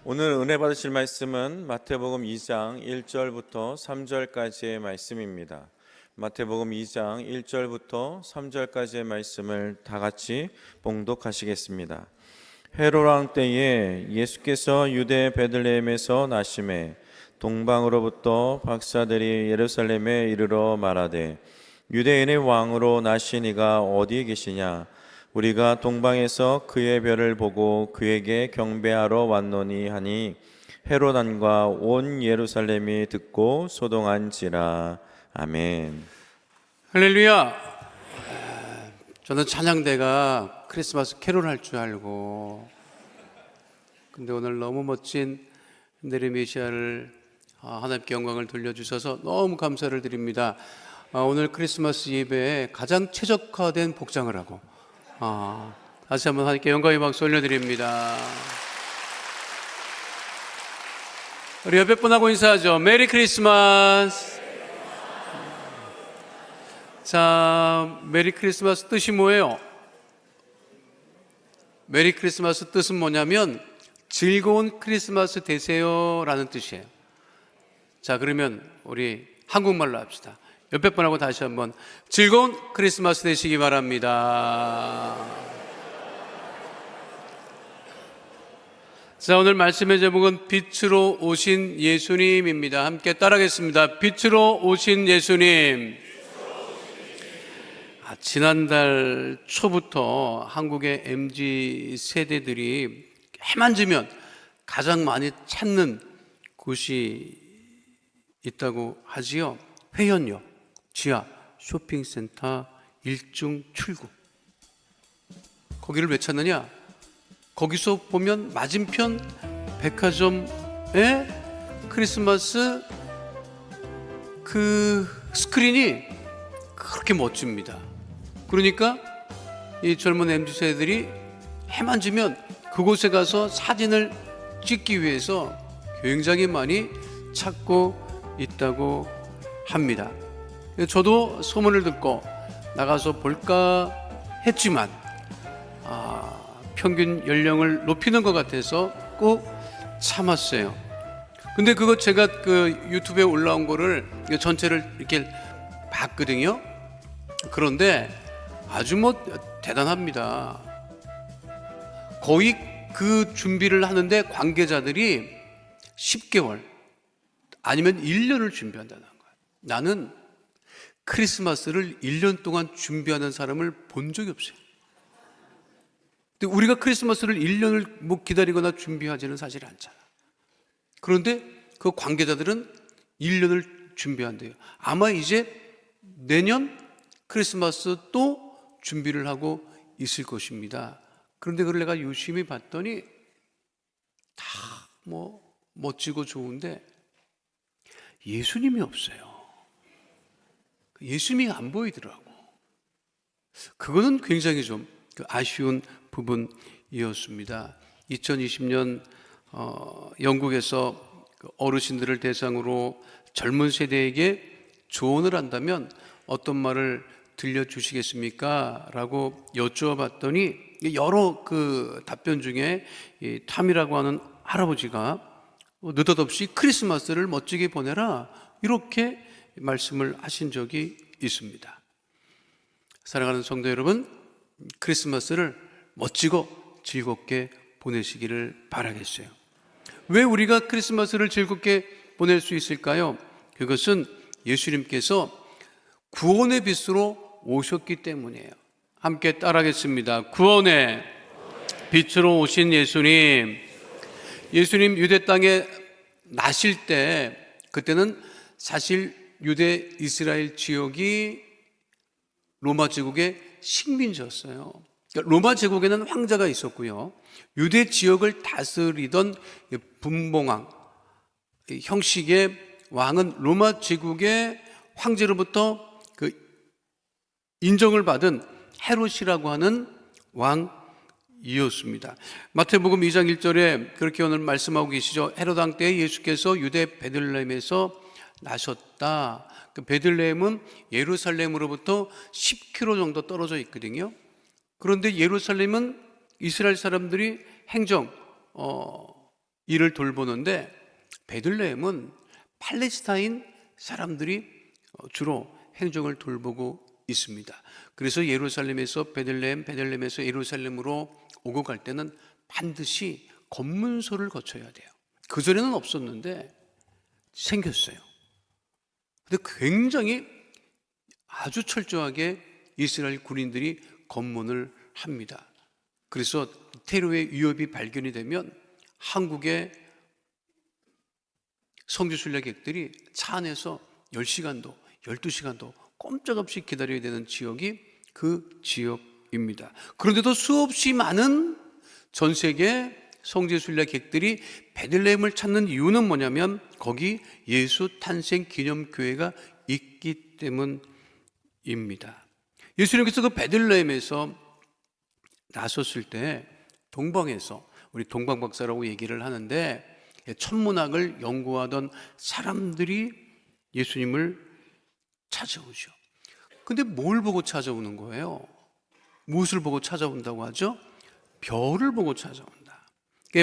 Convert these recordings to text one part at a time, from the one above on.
오늘 은혜 받으실 말씀은 마태복음 2장 1절부터 3절까지의 말씀입니다. 마태복음 2장 1절부터 3절까지의 말씀을 다 같이 봉독하시겠습니다. 헤롯 왕 때에 예수께서 유대 베들레헴에서 나심에 동방으로부터 박사들이 예루살렘에 이르러 말하되 유대인의 왕으로 나신 이가 어디에 계시냐? 우리가 동방에서 그의 별을 보고 그에게 경배하러 왔노니 하니 헤롯 왕과 온 예루살렘이 듣고 소동한지라. 아멘. 할렐루야. 저는 찬양대가 크리스마스 캐롤 할 줄 알고, 근데 오늘 너무 멋진 네르메시아를 하나님께 영광을 돌려주셔서 너무 감사를 드립니다. 오늘 크리스마스 예배에 가장 최적화된 복장을 하고 다시 한번 하나님께 영광의 박수 올려드립니다. 우리 옆에 분하고 인사하죠. 메리 크리스마스. 자, 메리 크리스마스 뜻이 뭐예요? 메리 크리스마스 뜻은 뭐냐면 즐거운 크리스마스 되세요 라는 뜻이에요. 자, 그러면 우리 한국말로 합시다. 옆에 분하고 다시 한번 즐거운 크리스마스 되시기 바랍니다. 자, 오늘 말씀의 제목은 빛으로 오신 예수님입니다. 함께 따라하겠습니다. 빛으로 오신 예수님. 지난달 초부터 한국의 MZ 세대들이 해만 지면 가장 많이 찾는 곳이 있다고 하지요. 회원역 지하 쇼핑센터 1중 출구. 거기를 왜 찾느냐? 거기서 보면 맞은편 백화점에 크리스마스 그 스크린이 그렇게 멋집니다. 그러니까 이 젊은 MZ세대들이 해만 지면 그곳에 가서 사진을 찍기 위해서 굉장히 많이 찾고 있다고 합니다. 저도 소문을 듣고 나가서 볼까 했지만 평균 연령을 높이는 것 같아서 꼭 참았어요. 근데 그거 제가 그 유튜브에 올라온 거를 전체를 이렇게 봤거든요. 그런데 아주 대단합니다. 거의 그 준비를 하는데 관계자들이 10개월 아니면 1년을 준비한다는 거예요. 나는 크리스마스를 1년 동안 준비하는 사람을 본 적이 없어요. 근데 우리가 크리스마스를 1년을 기다리거나 준비하지는 사실 않잖아. 그런데 그 관계자들은 1년을 준비한대요. 아마 이제 내년 크리스마스 또 준비를 하고 있을 것입니다. 그런데 그걸 내가 유심히 봤더니 다 멋지고 좋은데 예수님이 없어요. 예수님이 안 보이더라고. 그거는 굉장히 좀 아쉬운 부분이었습니다. 2020년 영국에서 어르신들을 대상으로 젊은 세대에게 조언을 한다면 어떤 말을 들려주시겠습니까? 라고 여쭈어봤더니 여러 그 답변 중에 이 탐이라고 하는 할아버지가 느닷없이 크리스마스를 멋지게 보내라 이렇게 말씀을 하신 적이 있습니다. 사랑하는 성도 여러분, 크리스마스를 멋지고 즐겁게 보내시기를 바라겠어요. 왜 우리가 크리스마스를 즐겁게 보낼 수 있을까요? 그것은 예수님께서 구원의 빛으로 오셨기 때문이에요. 함께 따라하겠습니다. 구원의 빛으로 오신 예수님. 예수님 유대 땅에 나실 때 그때는 사실 유대 이스라엘 지역이 로마 제국의 식민지였어요. 그러니까 로마 제국에는 황제가 있었고요. 유대 지역을 다스리던 분봉왕 형식의 왕은 로마 제국의 황제로부터 그 인정을 받은 헤롯이라고 하는 왕이었습니다. 마태복음 2장 1절에 그렇게 오늘 말씀하고 계시죠. 헤롯 왕 때에 예수께서 유대 베들레헴에서 나셨다. 그 베들레헴은 예루살렘으로부터 10km 정도 떨어져 있거든요. 그런데 예루살렘은 이스라엘 사람들이 행정 일을 돌보는데 베들레헴은 팔레스타인 사람들이 주로 행정을 돌보고 있습니다. 그래서 예루살렘에서 베들레헴에서 예루살렘으로 오고 갈 때는 반드시 검문소를 거쳐야 돼요. 그전에는 없었는데 생겼어요. 근데 굉장히 아주 철저하게 이스라엘 군인들이 검문을 합니다. 그래서 테러의 위협이 발견이 되면 한국의 성지 순례객들이 차 안에서 10시간도 12시간도 꼼짝없이 기다려야 되는 지역이 그 지역입니다. 그런데도 수없이 많은 전 세계 성지 순례객들이 베들레헴을 찾는 이유는 뭐냐면 거기 예수 탄생 기념교회가 있기 때문입니다. 예수님께서 그 베들레헴에서 나섰을 때 동방에서, 우리 동방 박사라고 얘기를 하는데, 천문학을 연구하던 사람들이 예수님을 찾아오죠. 근데 뭘 보고 찾아오는 거예요? 무엇을 보고 찾아온다고 하죠? 별을 보고 찾아온다.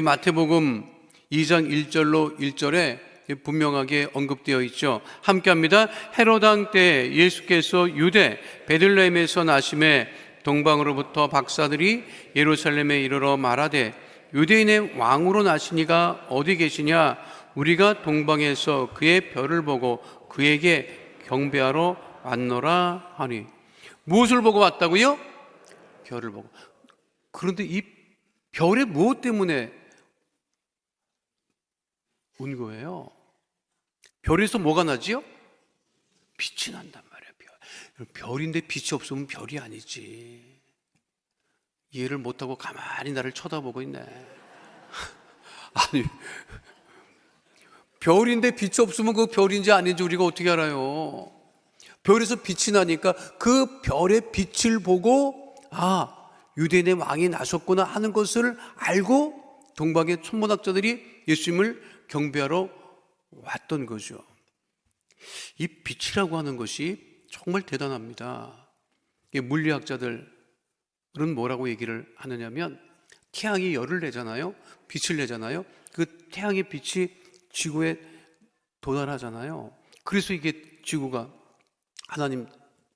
마태복음 2장 1절로 1절에 분명하게 언급되어 있죠. 함께합니다. 헤롯 왕 때 예수께서 유대 베들레헴에서 나심에 동방으로부터 박사들이 예루살렘에 이르러 말하되 유대인의 왕으로 나시니가 어디 계시냐? 우리가 동방에서 그의 별을 보고 그에게 경배하러 왔노라 하니. 무엇을 보고 왔다고요? 별을 보고. 그런데 이 별의 무엇 때문에 온 거예요? 별에서 뭐가 나지요? 빛이 난단 말이에요. 별인데 빛이 없으면 별이 아니지. 이해를 못하고 가만히 나를 쳐다보고 있네. 아니, 별인데 빛이 없으면 그 별인지 아닌지 우리가 어떻게 알아요? 별에서 빛이 나니까 그 별의 빛을 보고 유대인의 왕이 나섰구나 하는 것을 알고 동방의 천문학자들이 예수님을 경배하러 왔던 거죠. 이 빛이라고 하는 것이 정말 대단합니다. 물리학자들은 뭐라고 얘기를 하느냐면 태양이 열을 내잖아요. 빛을 내잖아요. 그 태양의 빛이 지구에 도달하잖아요. 그래서 이게 지구가 하나님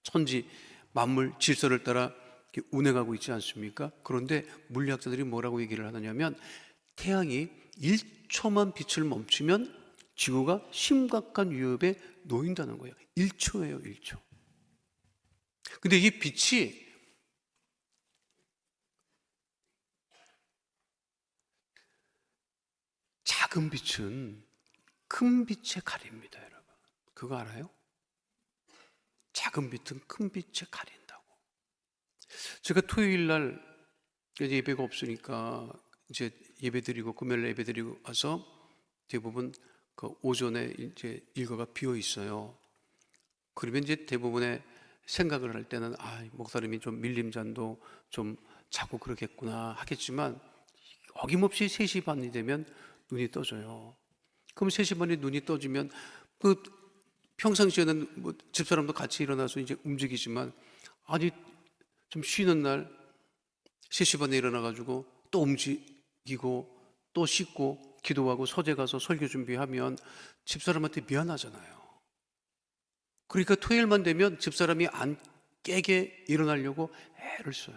천지 만물 질서를 따라 운행하고 있지 않습니까? 그런데 물리학자들이 뭐라고 얘기를 하느냐면 태양이 1초만 빛을 멈추면 지구가 심각한 위협에 놓인다는 거예요. 1초예요, 1초. 근데 이 빛이 작은 빛은 큰 빛에 가립니다, 여러분. 그거 알아요? 작은 빛은 큰 빛에 가린다고. 제가 토요일 날 이제 예배가 없으니까 이제 예배드리고 금요일 예배드리고 와서 대부분 그 오전에 이제 일과가 비어 있어요. 그러면 이제 대부분의 생각을 할 때는 목사님이 좀 밀림잔도 좀 자고 그러겠구나 하겠지만 어김없이 3시 반이 되면 눈이 떠져요. 그럼 3시 반에 눈이 떠지면 그 평상시에는 뭐 집사람도 같이 일어나서 이제 움직이지만 좀 쉬는 날 3시 반에 일어나가지고 또 움직이고 또 씻고 기도하고 서재 가서 설교 준비하면 집사람한테 미안하잖아요. 그러니까 토요일만 되면 집사람이 안 깨게 일어나려고 애를 써요.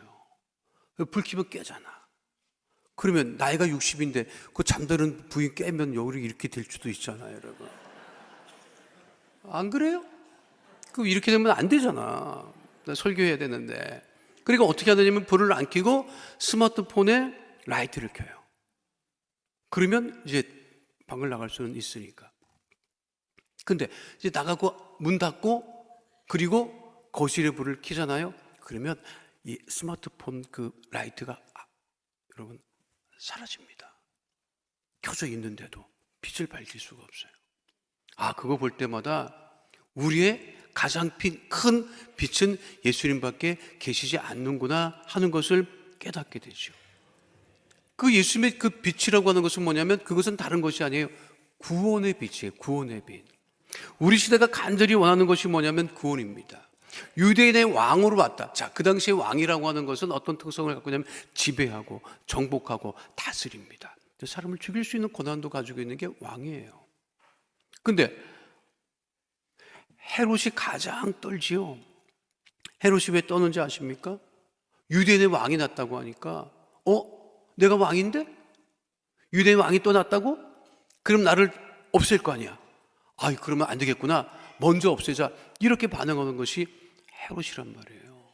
불 켜면 깨잖아. 그러면 나이가 60인데 그 잠드는 부인 깨면 여기 이렇게 될 수도 있잖아요, 여러분. 안 그래요? 그 이렇게 되면 안 되잖아. 나 설교해야 되는데. 그러니까 어떻게 하느냐면 불을 안 켜고 스마트폰에 라이트를 켜요. 그러면 이제 방을 나갈 수는 있으니까. 근데 이제 나가고 문 닫고 그리고 거실에 불을 켜잖아요. 그러면 이 스마트폰 그 라이트가 여러분 사라집니다. 켜져 있는데도 빛을 밝힐 수가 없어요. 그거 볼 때마다 우리의 가장 큰 빛은 예수님밖에 계시지 않는구나 하는 것을 깨닫게 되죠. 그 예수님의 그 빛이라고 하는 것은 뭐냐면 그것은 다른 것이 아니에요. 구원의 빛이에요. 구원의 빛. 우리 시대가 간절히 원하는 것이 뭐냐면 구원입니다. 유대인의 왕으로 왔다. 자, 그 당시에 왕이라고 하는 것은 어떤 특성을 갖고 있냐면 지배하고 정복하고 다스립니다. 사람을 죽일 수 있는 권한도 가지고 있는 게 왕이에요. 근데 헤롯이 가장 떨지요. 헤롯이 왜 떠는지 아십니까? 유대인의 왕이 났다고 하니까 내가 왕인데? 유대인 왕이 또 났다고? 그럼 나를 없앨 거 아니야. 그러면 안 되겠구나. 먼저 없애자. 이렇게 반응하는 것이 헤롯이란 말이에요.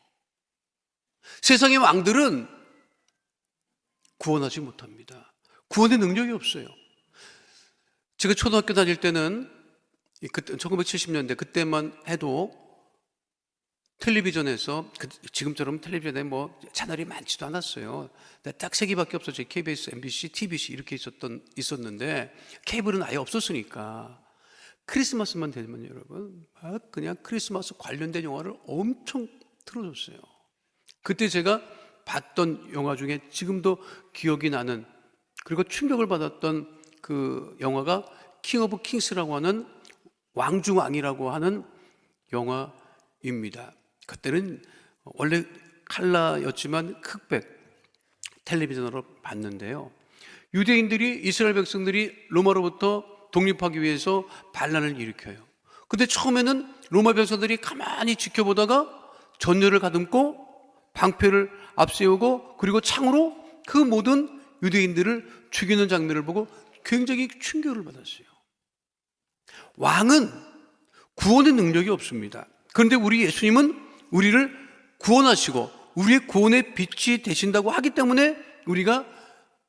세상의 왕들은 구원하지 못합니다. 구원의 능력이 없어요. 제가 초등학교 다닐 때는 1970년대 그때만 해도 텔레비전에서 지금처럼 텔레비전에 채널이 많지도 않았어요. 딱 세 개밖에 없었죠. KBS, MBC, TBC 이렇게 있었는데 케이블은 아예 없었으니까 크리스마스만 되면 여러분 그냥 크리스마스 관련된 영화를 엄청 틀어줬어요. 그때 제가 봤던 영화 중에 지금도 기억이 나는, 그리고 충격을 받았던 그 영화가 킹 오브 킹스라고 하는 왕중왕이라고 하는 영화입니다. 그때는 원래 칼라였지만 흑백 텔레비전으로 봤는데요. 유대인들이, 이스라엘 백성들이 로마로부터 독립하기 위해서 반란을 일으켜요. 근데 처음에는 로마 백성들이 가만히 지켜보다가 전열을 가듬고 방패를 앞세우고 그리고 창으로 그 모든 유대인들을 죽이는 장면을 보고 굉장히 충격을 받았어요. 왕은 구원의 능력이 없습니다. 그런데 우리 예수님은 우리를 구원하시고 우리의 구원의 빛이 되신다고 하기 때문에 우리가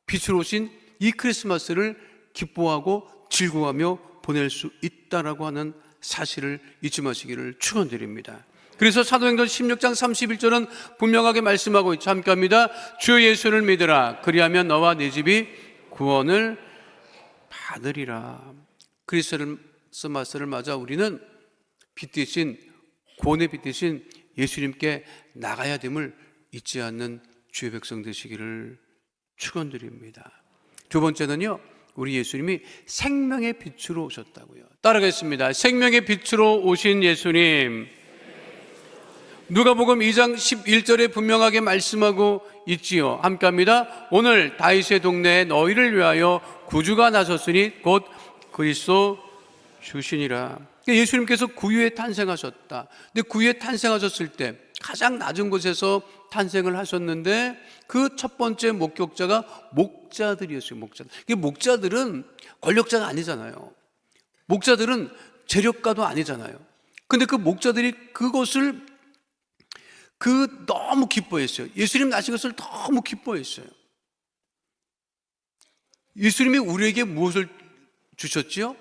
빛으로 오신 이 크리스마스를 기뻐하고 즐거워하며 보낼 수 있다라고 하는 사실을 잊지 마시기를 축원드립니다. 그래서 사도행전 16장 31절은 분명하게 말씀하고 있죠. 함께 합니다. 주 예수를 믿으라. 그리하면 너와 네 집이 구원을 받으리라. 크리스마스를 맞아 우리는 빛 대신, 구원의 빛 대신 예수님께 나가야 됨을 잊지 않는 주의 백성 되시기를 축원드립니다. 두 번째는요, 우리 예수님이 생명의 빛으로 오셨다고요. 따라가겠습니다. 생명의 빛으로 오신 예수님. 누가복음 2장 11절에 분명하게 말씀하고 있지요. 함께 합니다. 오늘 다윗의 동네에 너희를 위하여 구주가 나섰으니 곧 그리스도 주시니라. 예수님께서 구유에 탄생하셨다. 근데 구유에 탄생하셨을 때 가장 낮은 곳에서 탄생을 하셨는데 그 첫 번째 목격자가 목자들이었어요. 목자들은 권력자가 아니잖아요. 목자들은 재력가도 아니잖아요. 근데 그 목자들이 그것을 너무 기뻐했어요. 예수님 나신 것을 너무 기뻐했어요. 예수님이 우리에게 무엇을 주셨지요?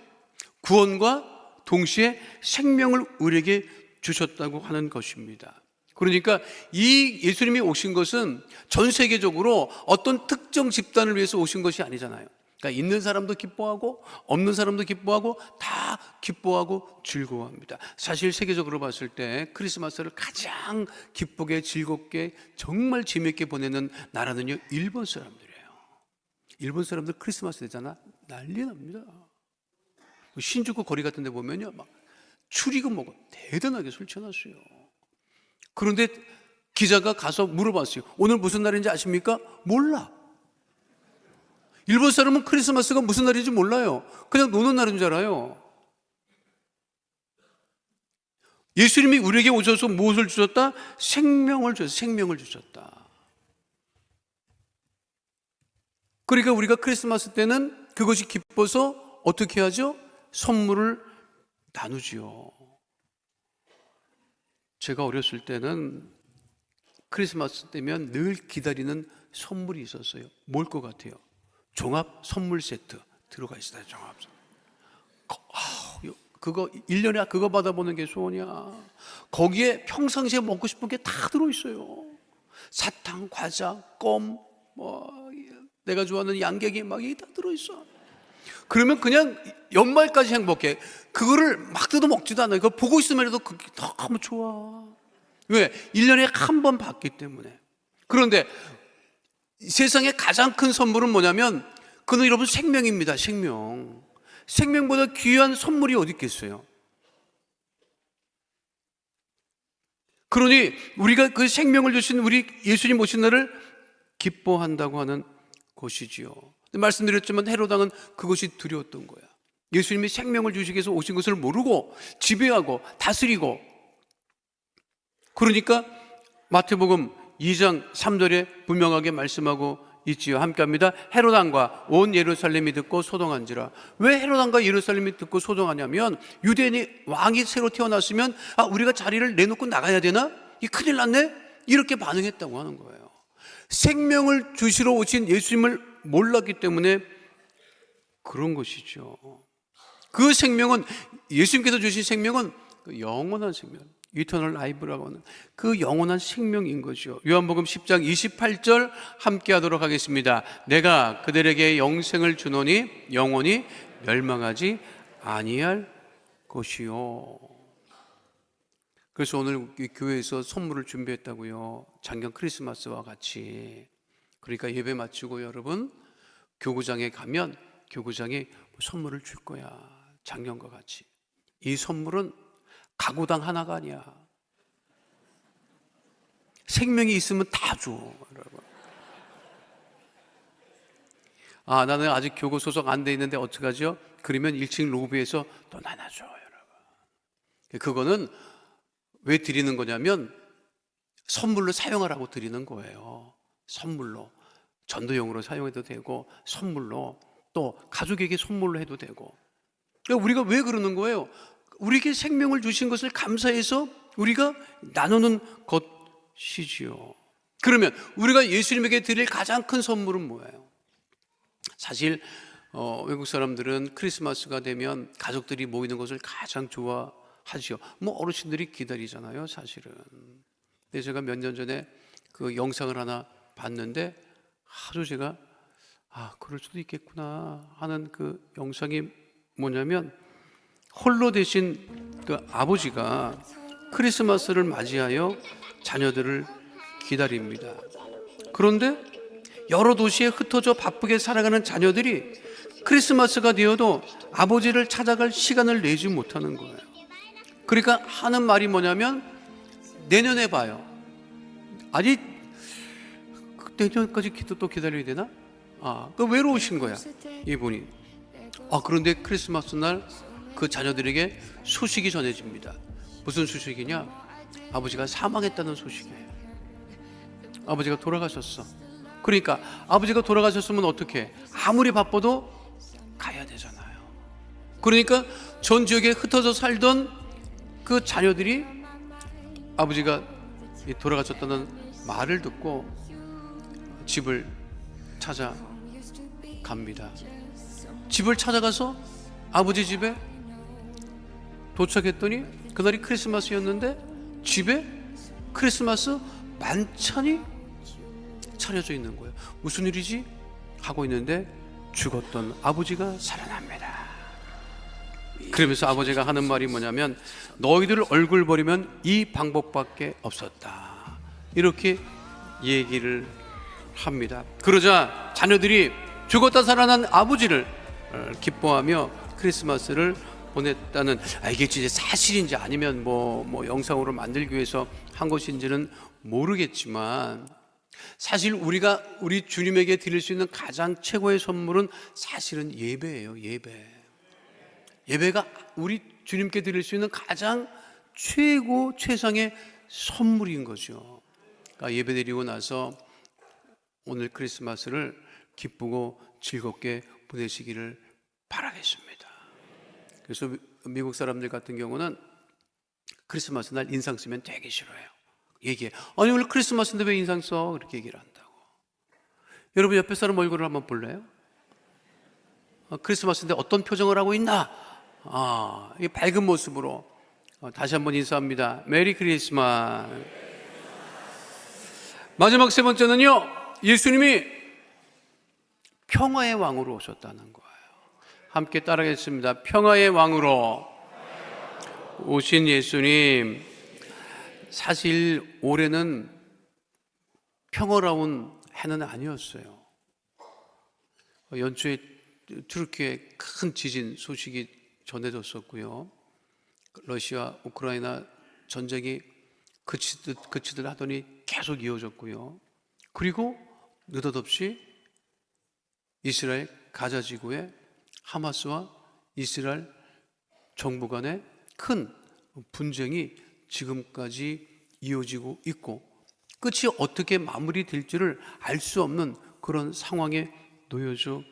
구원과 동시에 생명을 우리에게 주셨다고 하는 것입니다. 그러니까 이 예수님이 오신 것은 전 세계적으로 어떤 특정 집단을 위해서 오신 것이 아니잖아요. 그러니까 있는 사람도 기뻐하고 없는 사람도 기뻐하고 다 기뻐하고 즐거워합니다. 사실 세계적으로 봤을 때 크리스마스를 가장 기쁘게 즐겁게 정말 재미있게 보내는 나라는요, 일본 사람들이에요. 일본 사람들 크리스마스 되잖아, 난리 납니다. 신주쿠 거리 같은 데 보면요, 막 추리금 먹고 대단하게 술 취해놨어요. 그런데 기자가 가서 물어봤어요. 오늘 무슨 날인지 아십니까? 몰라. 일본 사람은 크리스마스가 무슨 날인지 몰라요. 그냥 노는 날인 줄 알아요. 예수님이 우리에게 오셔서 무엇을 주셨다? 생명을 주셨다. 그러니까 우리가 크리스마스 때는 그것이 기뻐서 어떻게 하죠? 선물을 나누지요. 제가 어렸을 때는 크리스마스 때면 늘 기다리는 선물이 있었어요. 뭘 것 같아요? 종합 선물 세트 들어가 있어요. 종합. 그거 1년에 그거 받아보는 게 소원이야. 거기에 평상시에 먹고 싶은 게 다 들어있어요. 사탕, 과자, 껌, 내가 좋아하는 양갱이 막 이게 다 들어있어. 그러면 그냥 연말까지 행복해. 그거를 막 뜯어 먹지도 않아요. 그거 보고 있으면 해도 그게 너무 좋아. 왜? 1년에 한 번 받기 때문에. 그런데 세상의 가장 큰 선물은 뭐냐면 그는 여러분 생명입니다. 생명. 생명보다 귀한 선물이 어디 있겠어요? 그러니 우리가 그 생명을 주신 우리 예수님 오신 날을 기뻐한다고 하는 것이지요. 말씀드렸지만 헤롯 왕은 그것이 두려웠던 거야. 예수님이 생명을 주시기 위해서 오신 것을 모르고 지배하고 다스리고, 그러니까 마태복음 2장 3절에 분명하게 말씀하고 있지요. 함께 합니다. 헤롯 왕과 온 예루살렘이 듣고 소동한지라. 왜 헤롯 왕과 예루살렘이 듣고 소동하냐면, 유대인이 왕이 새로 태어났으면 우리가 자리를 내놓고 나가야 되나? 이 큰일 났네? 이렇게 반응했다고 하는 거예요. 생명을 주시러 오신 예수님을 몰랐기 때문에 그런 것이죠. 그 생명은, 예수님께서 주신 생명은 그 영원한 생명, 이터널 라이브라고 하는 그 영원한 생명인 거죠. 요한복음 10장 28절 함께 하도록 하겠습니다. 내가 그들에게 영생을 주노니 영원히 멸망하지 아니할 것이요. 그래서 오늘 교회에서 선물을 준비했다고요. 작년 크리스마스와 같이. 그러니까 예배 마치고 여러분 교구장에 가면 교구장에 선물을 줄 거야. 작년과 같이. 이 선물은 가구당 하나가 아니야. 생명이 있으면 다 줘, 여러분. 나는 아직 교구 소속 안 돼 있는데 어떡하죠? 그러면 1층 로비에서 또 나눠줘, 여러분. 그거는 왜 드리는 거냐면 선물로 사용하라고 드리는 거예요. 선물로. 전도용으로 사용해도 되고, 선물로, 또 가족에게 선물로 해도 되고. 그러니까 우리가 왜 그러는 거예요? 우리에게 생명을 주신 것을 감사해서 우리가 나누는 것이지요. 그러면 우리가 예수님에게 드릴 가장 큰 선물은 뭐예요? 사실 외국 사람들은 크리스마스가 되면 가족들이 모이는 것을 가장 좋아하죠. 뭐 어르신들이 기다리잖아요, 사실은. 근데 제가 몇 년 전에 그 영상을 하나 봤는데 아주 제가 그럴 수도 있겠구나 하는 그 영상이 뭐냐면, 홀로 되신 그 아버지가 크리스마스를 맞이하여 자녀들을 기다립니다. 그런데 여러 도시에 흩어져 바쁘게 살아가는 자녀들이 크리스마스가 되어도 아버지를 찾아갈 시간을 내지 못하는 거예요. 그러니까 하는 말이 뭐냐면, 내년에 봐요. 아니, 내년까지 또 기다려야 되나? 그 외로우신 거야, 이분이. 그런데 크리스마스 날 그 자녀들에게 소식이 전해집니다. 무슨 소식이냐? 아버지가 사망했다는 소식이에요. 아버지가 돌아가셨어. 그러니까 아버지가 돌아가셨으면 어떻게? 아무리 바빠도 가야 되잖아요. 그러니까 전 지역에 흩어져 살던 그 자녀들이 아버지가 돌아가셨다는 말을 듣고 집을 찾아갑니다. 집을 찾아가서 아버지 집에 도착했더니 그날이 크리스마스였는데 집에 크리스마스 만찬이 차려져 있는 거예요. 무슨 일이지? 하고 있는데 죽었던 아버지가 살아납니다. 그러면서 아버지가 하는 말이 뭐냐면, 너희들 얼굴 버리면 이 방법밖에 없었다, 이렇게 얘기를 합니다. 그러자 자녀들이 죽었다 살아난 아버지를 기뻐하며 크리스마스를 보냈다는, 이게 진짜 사실인지 아니면 뭐 영상으로 만들기 위해서 한 것인지는 모르겠지만, 사실 우리가 우리 주님에게 드릴 수 있는 가장 최고의 선물은 사실은 예배예요. 예배가 우리 주님께 드릴 수 있는 가장 최상의 선물인 거죠. 그러니까 예배 드리고 나서 오늘 크리스마스를 기쁘고 즐겁게 보내시기를 바라겠습니다. 그래서 미국 사람들 같은 경우는 크리스마스 날 인상 쓰면 되게 싫어해요. 얘기해. 아니 오늘 크리스마스인데 왜 인상 써? 그렇게 얘기를 한다고. 여러분 옆에 사람 얼굴을 한번 볼래요? 크리스마스인데 어떤 표정을 하고 있나? 이 밝은 모습으로 다시 한번 인사합니다. 메리 크리스마스. 마지막 세 번째는요, 예수님이 평화의 왕으로 오셨다는 거예요. 함께 따라하겠습니다. 평화의 왕으로 오신 예수님. 사실 올해는 평화로운 해는 아니었어요. 연초에 투르키에 큰 지진 소식이 전해졌었고요. 러시아 우크라이나 전쟁이 그치듯 하더니 계속 이어졌고요. 그리고 느닷없이 이스라엘 가자 지구에 하마스와 이스라엘 정부 간의 큰 분쟁이 지금까지 이어지고 있고 끝이 어떻게 마무리될지를 알 수 없는 그런 상황에 놓여져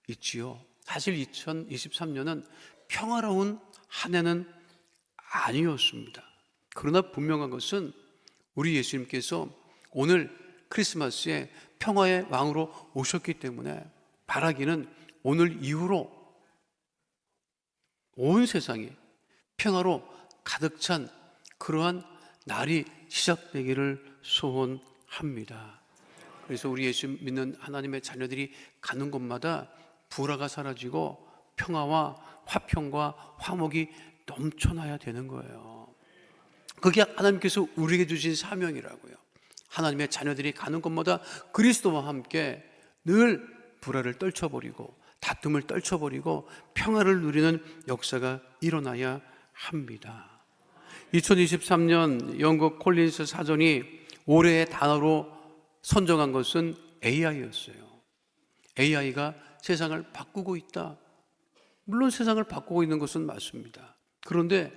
있지요. 사실 2023년은 평화로운 한 해는 아니었습니다. 그러나 분명한 것은 우리 예수님께서 오늘 크리스마스에 평화의 왕으로 오셨기 때문에 바라기는 오늘 이후로 온 세상이 평화로 가득 찬 그러한 날이 시작되기를 소원합니다. 그래서 우리 예수 믿는 하나님의 자녀들이 가는 곳마다 불화가 사라지고 평화와 화평과 화목이 넘쳐나야 되는 거예요. 그게 하나님께서 우리에게 주신 사명이라고요. 하나님의 자녀들이 가는 곳마다 그리스도와 함께 늘 불화를 떨쳐버리고 다툼을 떨쳐버리고 평화를 누리는 역사가 일어나야 합니다. 2023년 영국 콜린스 사전이 올해의 단어로 선정한 것은 AI였어요. AI가 세상을 바꾸고 있다. 물론 세상을 바꾸고 있는 것은 맞습니다. 그런데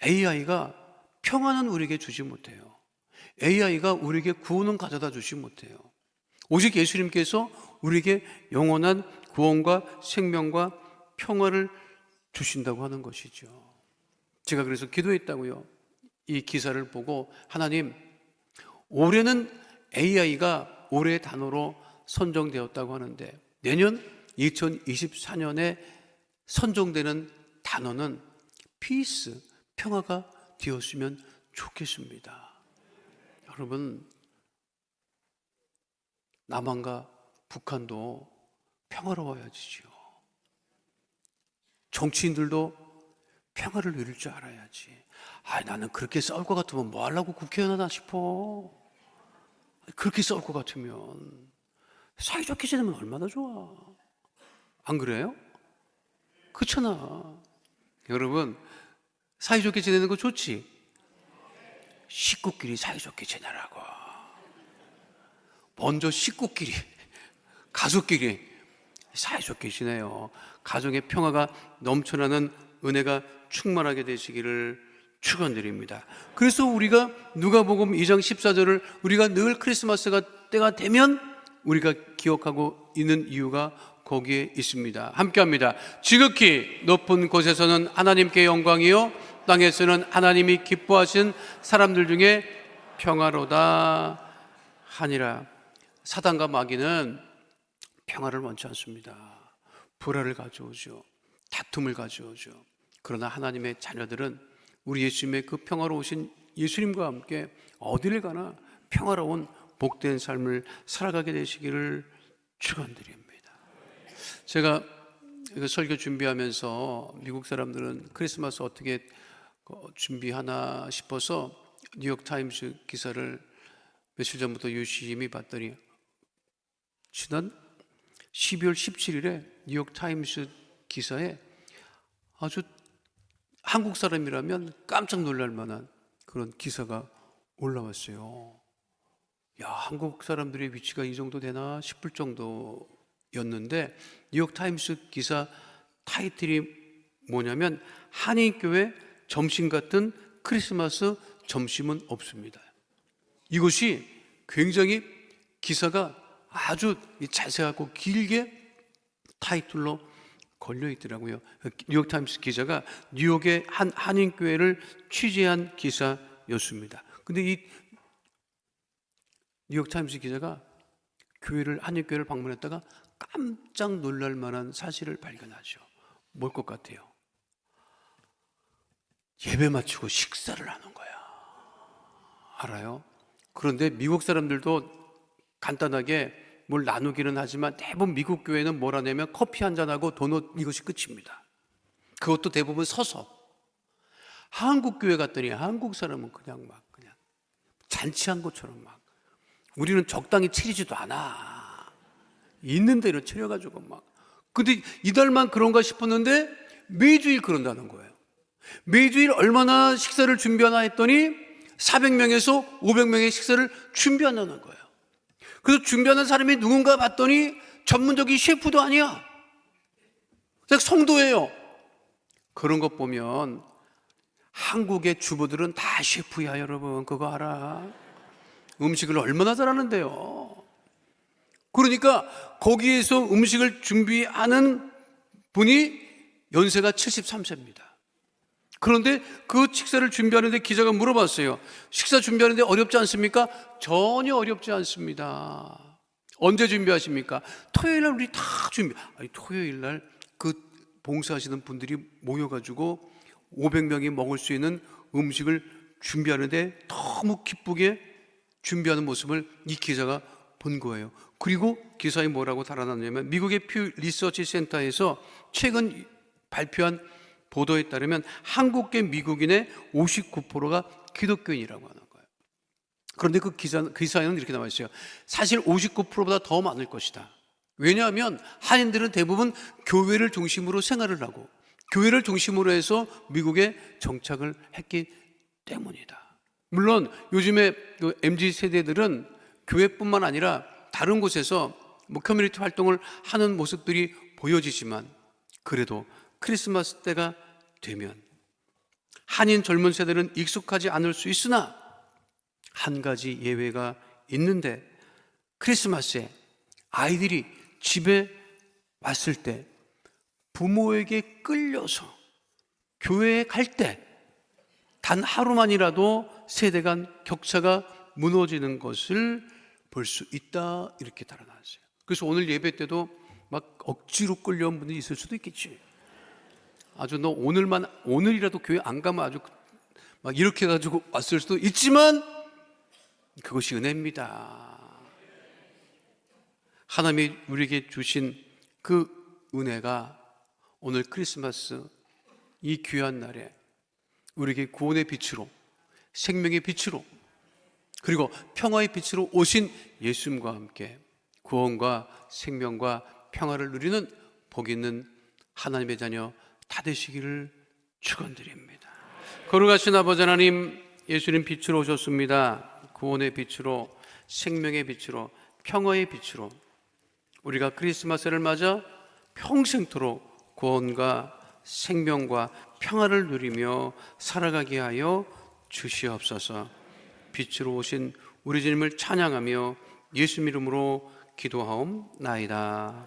AI가 평화는 우리에게 주지 못해요. AI가 우리에게 구원은 가져다 주지 못해요. 오직 예수님께서 우리에게 영원한 구원과 생명과 평화를 주신다고 하는 것이죠. 제가 그래서 기도했다고요. 이 기사를 보고 하나님, 올해는 AI가 올해의 단어로 선정되었다고 하는데 내년 2024년에 선정되는 단어는 피스, 평화가 되었으면 좋겠습니다. 여러분, 남한과 북한도 평화로워야지요. 정치인들도 평화를 누릴 줄 알아야지. 나는 그렇게 싸울 것 같으면 뭐 하려고 국회의원 하나 싶어. 그렇게 싸울 것 같으면 사이좋게 지내면 얼마나 좋아. 안 그래요? 그렇잖아. 여러분, 사이좋게 지내는 거 좋지? 식구끼리 사이좋게 지내라고. 먼저 식구끼리, 가족끼리 사이좋게 지내요. 가정의 평화가 넘쳐나는 은혜가 충만하게 되시기를 축원드립니다. 그래서 우리가 누가복음 2장 14절을 우리가 늘 크리스마스가 때가 되면 우리가 기억하고 있는 이유가 거기에 있습니다. 함께합니다. 지극히 높은 곳에서는 하나님께 영광이요 땅에서는 하나님이 기뻐하신 사람들 중에 평화로다 하니라. 사단과 마귀는 평화를 원치 않습니다. 불화를 가져오죠. 다툼을 가져오죠. 그러나 하나님의 자녀들은 우리 예수님의 그 평화로우신 예수님과 함께 어디를 가나 평화로운 복된 삶을 살아가게 되시기를 축원드립니다. 제가 이거 설교 준비하면서 미국 사람들은 크리스마스 어떻게 준비하나 싶어서 뉴욕타임스 기사를 며칠 전부터 유심히 봤더니 지난 12월 17일에 뉴욕타임스 기사에 아주 한국 사람이라면 깜짝 놀랄 만한 그런 기사가 올라왔어요. 야, 한국 사람들의 위치가 이 정도 되나 싶을 정도였는데 뉴욕타임스 기사 타이틀이 뭐냐면 한인교회 점심 같은 크리스마스 점심은 없습니다. 이것이 굉장히 기사가 아주 자세하고 길게 타이틀로 걸려 있더라고요. 뉴욕타임스 기자가 뉴욕의 한 한인교회를 취재한 기사였습니다. 근데 이 뉴욕타임스 기자가 한인교회를 방문했다가 깜짝 놀랄 만한 사실을 발견하죠. 뭘 것 같아요? 예배 마치고 식사를 하는 거야. 알아요? 그런데 미국 사람들도 간단하게 뭘 나누기는 하지만 대부분 미국 교회는 뭘 하냐면 커피 한잔하고 도넛 이것이 끝입니다. 그것도 대부분 서서. 한국 교회 갔더니 한국 사람은 그냥 잔치한 것처럼 우리는 적당히 차리지도 않아. 있는 대로 차려가지고 근데 이달만 그런가 싶었는데 매주일 그런다는 거예요. 매주일 얼마나 식사를 준비하나 했더니 400명에서 500명의 식사를 준비한다는 거예요. 그래서 준비하는 사람이 누군가 봤더니 전문적인 셰프도 아니야. 그냥 성도예요. 그런 것 보면 한국의 주부들은 다 셰프야, 여러분. 그거 알아? 음식을 얼마나 잘하는데요. 그러니까 거기에서 음식을 준비하는 분이 연세가 73세입니다. 그런데 그 식사를 준비하는데 기자가 물어봤어요. 식사 준비하는데 어렵지 않습니까? 전혀 어렵지 않습니다. 언제 준비하십니까? 토요일 날 우리 다 토요일 날 그 봉사하시는 분들이 모여가지고 500명이 먹을 수 있는 음식을 준비하는데 너무 기쁘게 준비하는 모습을 이 기자가 본 거예요. 그리고 기사에 뭐라고 달아놨냐면 미국의 퓨 리서치 센터에서 최근 발표한 보도에 따르면 한국계 미국인의 59%가 기독교인이라고 하는 거예요. 그런데 그 기사에는 이렇게 나와 있어요. 사실 59%보다 더 많을 것이다. 왜냐하면 한인들은 대부분 교회를 중심으로 생활을 하고 교회를 중심으로 해서 미국에 정착을 했기 때문이다. 물론 요즘에 그 MZ 세대들은 교회뿐만 아니라 다른 곳에서 커뮤니티 활동을 하는 모습들이 보여지지만 그래도 크리스마스 때가 되면 한인 젊은 세대는 익숙하지 않을 수 있으나 한 가지 예외가 있는데 크리스마스에 아이들이 집에 왔을 때 부모에게 끌려서 교회에 갈 때 단 하루만이라도 세대 간 격차가 무너지는 것을 볼 수 있다, 이렇게 달아놨어요. 그래서 오늘 예배 때도 막 억지로 끌려온 분들이 있을 수도 있겠지. 아주 너 오늘이라도 교회 안 가면 아주 막 이렇게 해가지고 왔을 수도 있지만 그것이 은혜입니다. 하나님이 우리에게 주신 그 은혜가 오늘 크리스마스 이 귀한 날에 우리에게 구원의 빛으로, 생명의 빛으로, 그리고 평화의 빛으로 오신 예수님과 함께 구원과 생명과 평화를 누리는 복 있는 하나님의 자녀 다 되시기를 축원드립니다. 거룩하신 아버지 하나님, 예수님 빛으로 오셨습니다. 구원의 빛으로, 생명의 빛으로, 평화의 빛으로 우리가 크리스마스를 맞아 평생토록 구원과 생명과 평화를 누리며 살아가게 하여 주시옵소서. 빛으로 오신 우리 주님을 찬양하며 예수 이름으로 기도하옵나이다.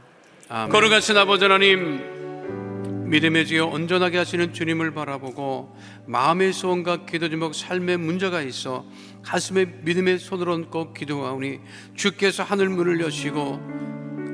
아멘. 거룩하신 아버지 하나님, 믿음의 주여 온전하게 하시는 주님을 바라보고 마음의 소원과 기도 제목, 삶의 문제가 있어 가슴에 믿음의 손을 얹고 기도하오니 주께서 하늘 문을 여시고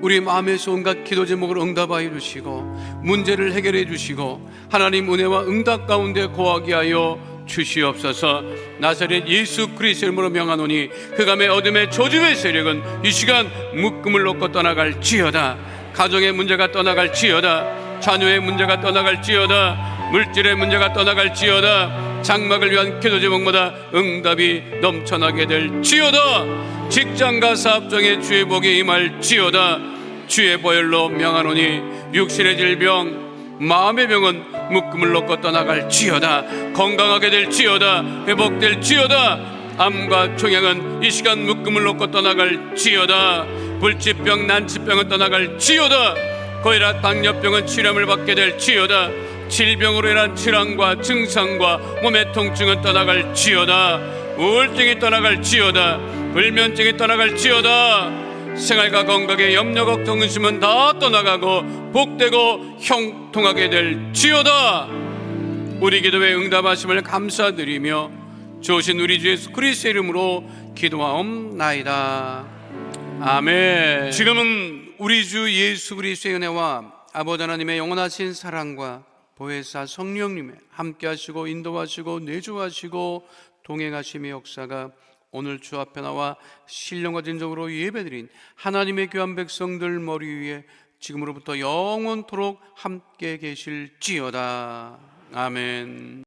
우리 마음의 소원과 기도 제목을 응답하여 주시고 문제를 해결해 주시고 하나님 은혜와 응답 가운데 거하게 하여 주시옵소서. 나사렛 예수 그리스도의 이름으로 명하노니 흑암의 어둠의 저주의 세력은 이 시간 묶음을 놓고 떠나갈지어다. 가정의 문제가 떠나갈지어다. 자녀의 문제가 떠나갈지어다. 물질의 문제가 떠나갈지어다. 장막을 위한 기도 제목마다 응답이 넘쳐나게 될지어다. 직장과 사업장에 주의 복이 임할지어다. 주의 보혈로 명하노니 육신의 질병, 마음의 병은 묶음을 놓고 떠나갈지어다. 건강하게 될지어다. 회복될지어다. 암과 종양은 이 시간 묶음을 놓고 떠나갈지어다. 불치병, 난치병은 떠나갈지어다. 고혈압, 당뇨병은 치료를 받게 될지어다. 질병으로 인한 질환과 증상과 몸의 통증은 떠나갈지어다. 우울증이 떠나갈지어다. 불면증이 떠나갈지어다. 생활과 건강에 염려, 걱정, 의심은 다 떠나가고 복되고 형통하게 될지어다. 우리 기도에 응답하심을 감사드리며 주신 우리 주 예수 그리스도의 이름으로 기도하옵나이다. 아멘. 지금은 우리 주 예수 그리스도의 은혜와 아버지 하나님의 영원하신 사랑과 보혜사 성령님의 함께하시고 인도하시고 내주하시고 동행하심의 역사가 오늘 주 앞에 나와 신령과 진정으로 예배드린 하나님의 귀한 백성들 머리 위에 지금으로부터 영원토록 함께 계실지어다. 아멘.